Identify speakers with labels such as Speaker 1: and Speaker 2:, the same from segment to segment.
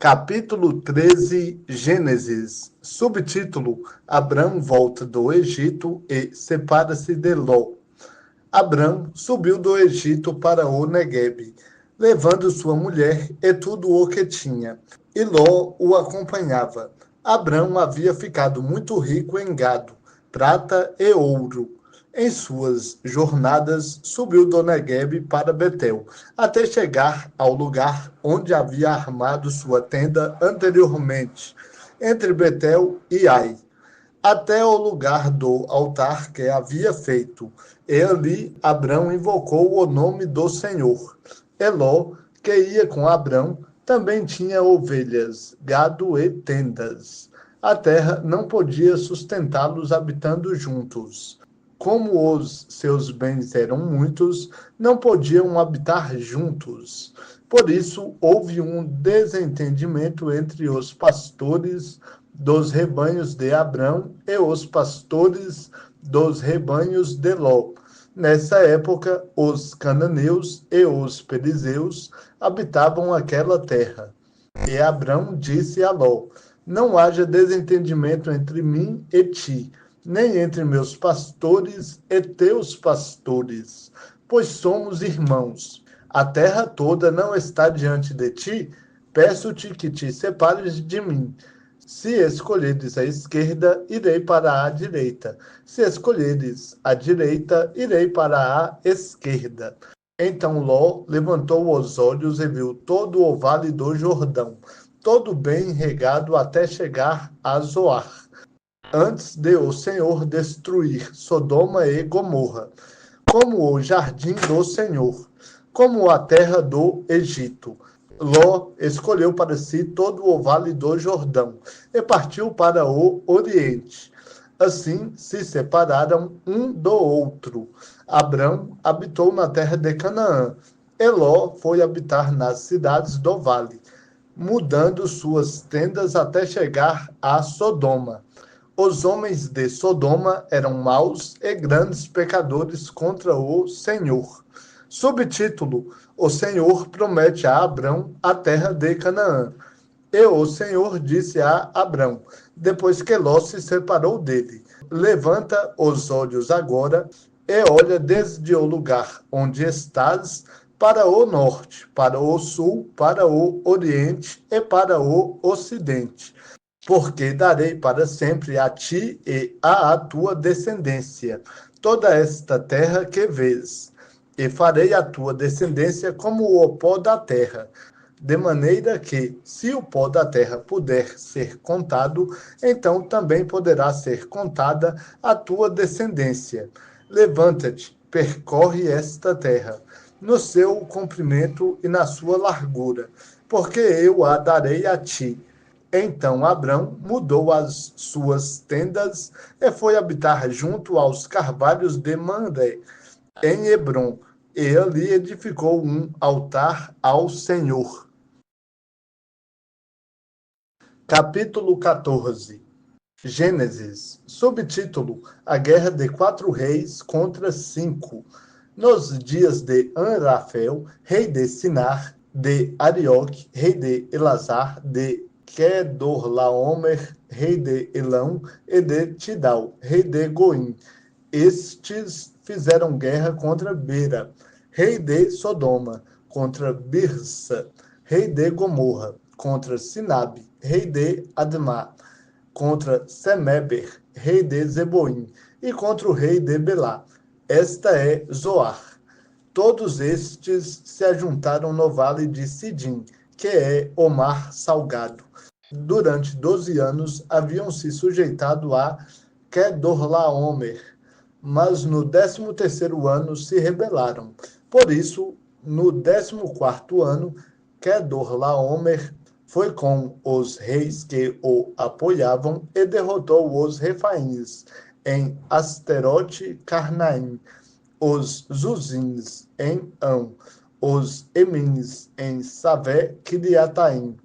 Speaker 1: Capítulo 13, Gênesis. Subtítulo: Abrão volta do Egito e separa-se de Ló. Abrão subiu do Egito para o Neguebe, levando sua mulher e tudo o que tinha, e Ló o acompanhava. Abrão havia ficado muito rico em gado, prata e ouro. Em suas jornadas, subiu do Neguebe para Betel, até chegar ao lugar onde havia armado sua tenda anteriormente, entre Betel e Ai, até o lugar do altar que havia feito. E ali Abrão invocou o nome do Senhor. Eló, que ia com Abrão, também tinha ovelhas, gado e tendas. A terra não podia sustentá-los habitando juntos. Como os seus bens eram muitos, não podiam habitar juntos. Por isso, houve um desentendimento entre os pastores dos rebanhos de Abrão e os pastores dos rebanhos de Ló. Nessa época, os cananeus e os perizeus habitavam aquela terra. E Abrão disse a Ló: Não haja desentendimento entre mim e ti, nem entre meus pastores e teus pastores, pois somos irmãos. A terra toda não está diante de ti, peço-te que te separes de mim. Se escolheres a esquerda, irei para a direita. Se escolheres a direita, irei para a esquerda. Então Ló levantou os olhos e viu todo o vale do Jordão, todo bem regado até chegar a Zoar, antes de o Senhor destruir Sodoma e Gomorra, como o jardim do Senhor, como a terra do Egito. Ló escolheu para si todo o vale do Jordão e partiu para o Oriente. Assim se separaram um do outro. Abrão habitou na terra de Canaã, e Ló foi habitar nas cidades do vale, mudando suas tendas até chegar a Sodoma. Os homens de Sodoma eram maus e grandes pecadores contra o Senhor. Subtítulo: O Senhor promete a Abrão a terra de Canaã. E o Senhor disse a Abrão, depois que Ló se separou dele: Levanta os olhos agora e olha desde o lugar onde estás para o norte, para o sul, para o oriente e para o ocidente, porque darei para sempre a ti e à tua descendência toda esta terra que vês, e farei a tua descendência como o pó da terra, de maneira que, se o pó da terra puder ser contado, então também poderá ser contada a tua descendência. Levanta-te, percorre esta terra, no seu comprimento e na sua largura, porque eu a darei a ti. Então Abrão mudou as suas tendas e foi habitar junto aos carvalhos de Mamré, em Hebrom, e ali edificou um altar ao Senhor. Capítulo 14. Gênesis. Subtítulo: A Guerra de 4 reis contra 5. Nos dias de Anrafel, rei de Sinar, de Arioque, rei de Elazar, de Kedorlaomer, rei de Elão, e de Tidal, rei de Goim. Estes fizeram guerra contra Bera, rei de Sodoma, contra Birsa, rei de Gomorra, contra Sinabe, rei de Admá, contra Semeber, rei de Zeboim, e contra o rei de Belá. Esta é Zoar. Todos estes se ajuntaram no vale de Sidim, que é o mar salgado. Durante 12 anos haviam se sujeitado a Kedorlaomer, mas no 13º ano se rebelaram. Por isso, no 14º ano, Kedorlaomer foi com os reis que o apoiavam e derrotou os refaíns em Asterote Carnaim, os Zuzins em Ão, os Emins em Savé Kiriataim,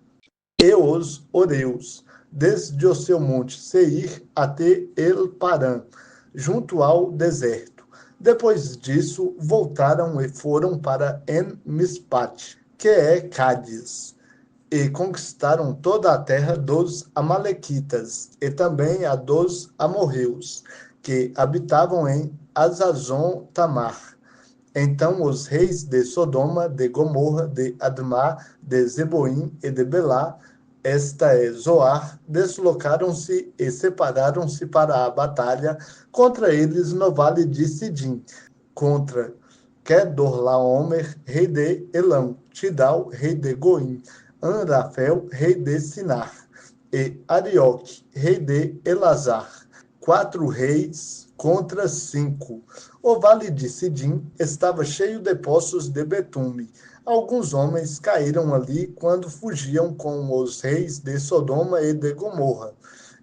Speaker 1: e os Oreus, desde o seu monte Seir até El Parã, junto ao deserto. Depois disso, voltaram e foram para En-Mispat, que é Cádiz. e conquistaram toda a terra dos Amalequitas, e também a dos amorreus, que habitavam em Azazon-Tamar. Então os reis de Sodoma, de Gomorra, de Admá, de Zeboim e de Belá, esta é Zoar, deslocaram-se e separaram-se para a batalha contra eles no vale de Sidim, contra Kedorlaomer, rei de Elão, Tidal, rei de Goim, Anrafel, rei de Sinar, e Arioque, rei de Elazar. 4 reis contra 5. O vale de Sidim estava cheio de poços de betume. Alguns homens caíram ali quando fugiam com os reis de Sodoma e de Gomorra,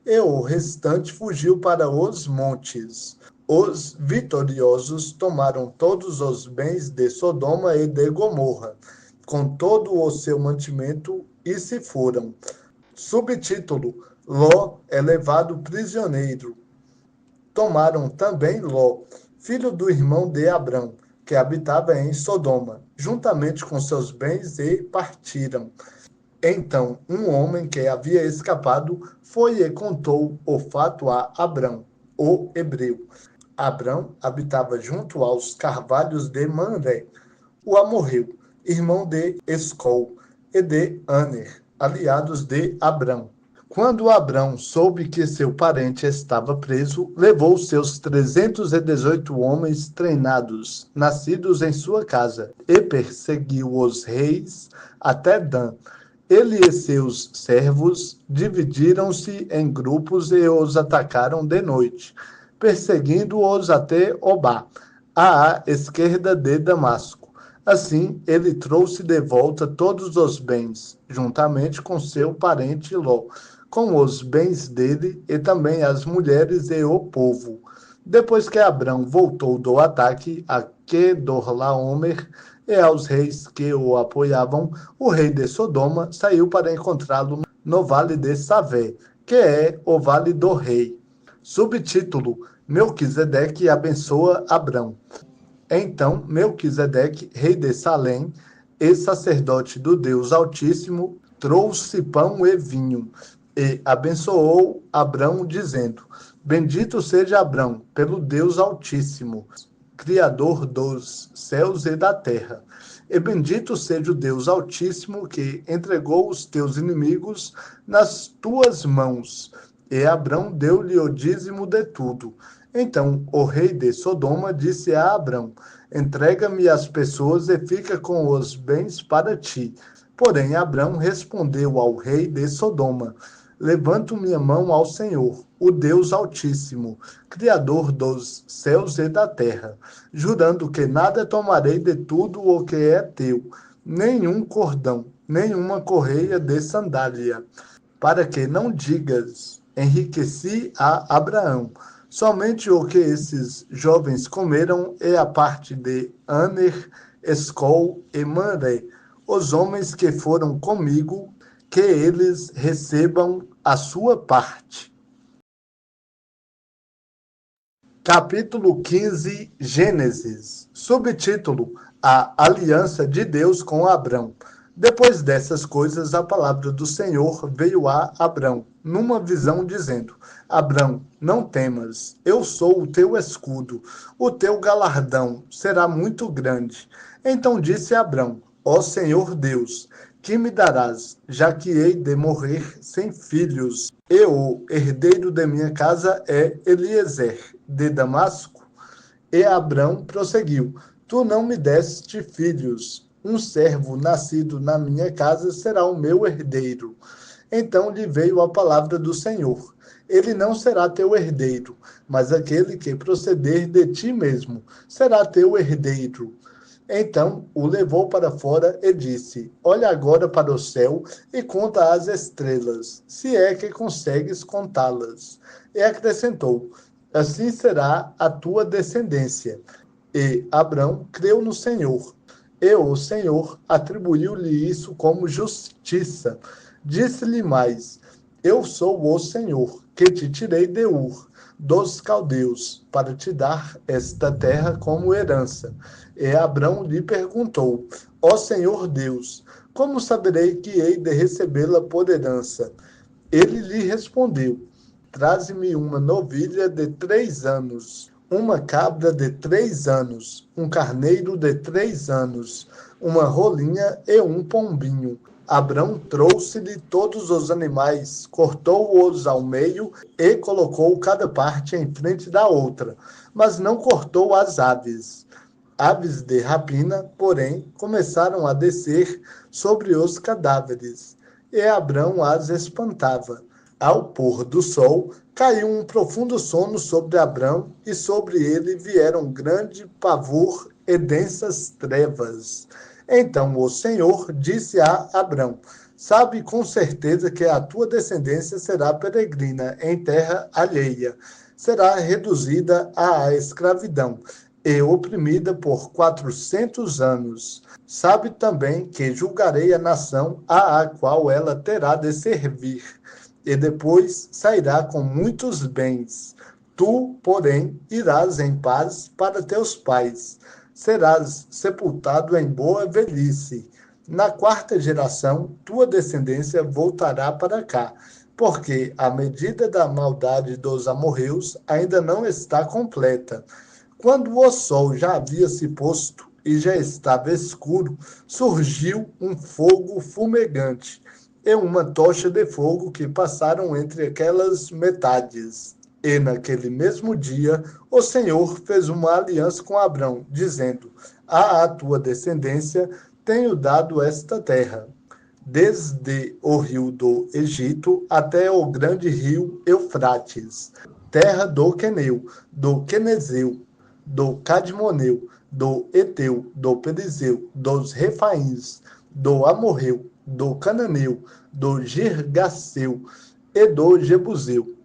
Speaker 1: e o restante fugiu para os montes. Os vitoriosos tomaram todos os bens de Sodoma e de Gomorra, com todo o seu mantimento, e se foram. Subtítulo: Ló é levado prisioneiro. Tomaram também Ló, filho do irmão de Abrão, que habitava em Sodoma, juntamente com seus bens, e partiram. Então um homem que havia escapado foi e contou o fato a Abrão, o hebreu. Abrão habitava junto aos carvalhos de Mamré, o amorreu, irmão de Escol, e de Aner, aliados de Abrão. Quando Abrão soube que seu parente estava preso, levou seus 318 homens treinados, nascidos em sua casa, e perseguiu os reis até Dan. Ele e seus servos dividiram-se em grupos e os atacaram de noite, perseguindo-os até Obá, à esquerda de Damasco. Assim, ele trouxe de volta todos os bens, juntamente com seu parente Ló, com os bens dele e também as mulheres e o povo. Depois que Abrão voltou do ataque a Kedorlaomer e aos reis que o apoiavam, o rei de Sodoma saiu para encontrá-lo no vale de Savé, que é o vale do rei. Subtítulo: Melquisedeque abençoa Abrão. Então Melquisedeque, rei de Salém, e sacerdote do Deus Altíssimo, trouxe pão e vinho, e abençoou Abrão, dizendo: Bendito seja Abrão, pelo Deus Altíssimo, Criador dos céus e da terra. E bendito seja o Deus Altíssimo, que entregou os teus inimigos nas tuas mãos. E Abrão deu-lhe o dízimo de tudo. Então o rei de Sodoma disse a Abrão: Entrega-me as pessoas e fica com os bens para ti. Porém Abrão respondeu ao rei de Sodoma: Levanto minha mão ao Senhor, o Deus Altíssimo, Criador dos céus e da terra, jurando que nada tomarei de tudo o que é teu, nenhum cordão, nenhuma correia de sandália, para que não digas: enriqueci a Abraão. Somente o que esses jovens comeram é a parte de Aner, Escol e Manré, os homens que foram comigo, que eles recebam a sua parte. Capítulo 15, Gênesis. Subtítulo: A aliança de Deus com Abrão. Depois dessas coisas, a palavra do Senhor veio a Abrão, numa visão, dizendo: Abrão, não temas, eu sou o teu escudo, o teu galardão será muito grande. Então disse Abrão: Ó Senhor Deus, que me darás, já que hei de morrer sem filhos, e o herdeiro de minha casa é Eliezer, de Damasco? E Abrão prosseguiu: Tu não me deste filhos, um servo nascido na minha casa será o meu herdeiro. Então lhe veio a palavra do Senhor: Ele não será teu herdeiro, mas aquele que proceder de ti mesmo será teu herdeiro. Então o levou para fora e disse: Olha agora para o céu e conta as estrelas, se é que consegues contá-las. E acrescentou: Assim será a tua descendência. E Abrão creu no Senhor, e o Senhor atribuiu-lhe isso como justiça. Disse-lhe mais: Eu sou o Senhor, que te tirei de Ur, dos caldeus, para te dar esta terra como herança. E Abrão lhe perguntou: Ó Senhor Deus, como saberei que hei de recebê-la por herança? Ele lhe respondeu: traze-me uma novilha de 3 anos, uma cabra de 3 anos, um carneiro de 3 anos, uma rolinha e um pombinho. Abrão trouxe-lhe todos os animais, cortou-os ao meio e colocou cada parte em frente da outra, mas não cortou as aves. Aves de rapina, porém, começaram a descer sobre os cadáveres, e Abrão as espantava. Ao pôr do sol, caiu um profundo sono sobre Abrão, e sobre ele vieram grande pavor e densas trevas. Então o Senhor disse a Abrão: sabe com certeza que a tua descendência será peregrina em terra alheia, será reduzida à escravidão e oprimida por 400 anos. Sabe também que julgarei a nação à qual ela terá de servir, e depois sairá com muitos bens. Tu, porém, irás em paz para teus pais. Serás sepultado em boa velhice. Na 4ª geração, tua descendência voltará para cá, porque a medida da maldade dos amorreus ainda não está completa. Quando o sol já havia se posto e já estava escuro, surgiu um fogo fumegante e uma tocha de fogo que passaram entre aquelas metades. E naquele mesmo dia, o Senhor fez uma aliança com Abrão, dizendo: à tua descendência tenho dado esta terra, desde o rio do Egito até o grande rio Eufrates, terra do Queneu, do Quenezeu, do Cadmoneu, do Eteu, do Perizeu, dos Refaíns, do Amorreu, do Cananeu, do Girgaceu e do Jebuseu.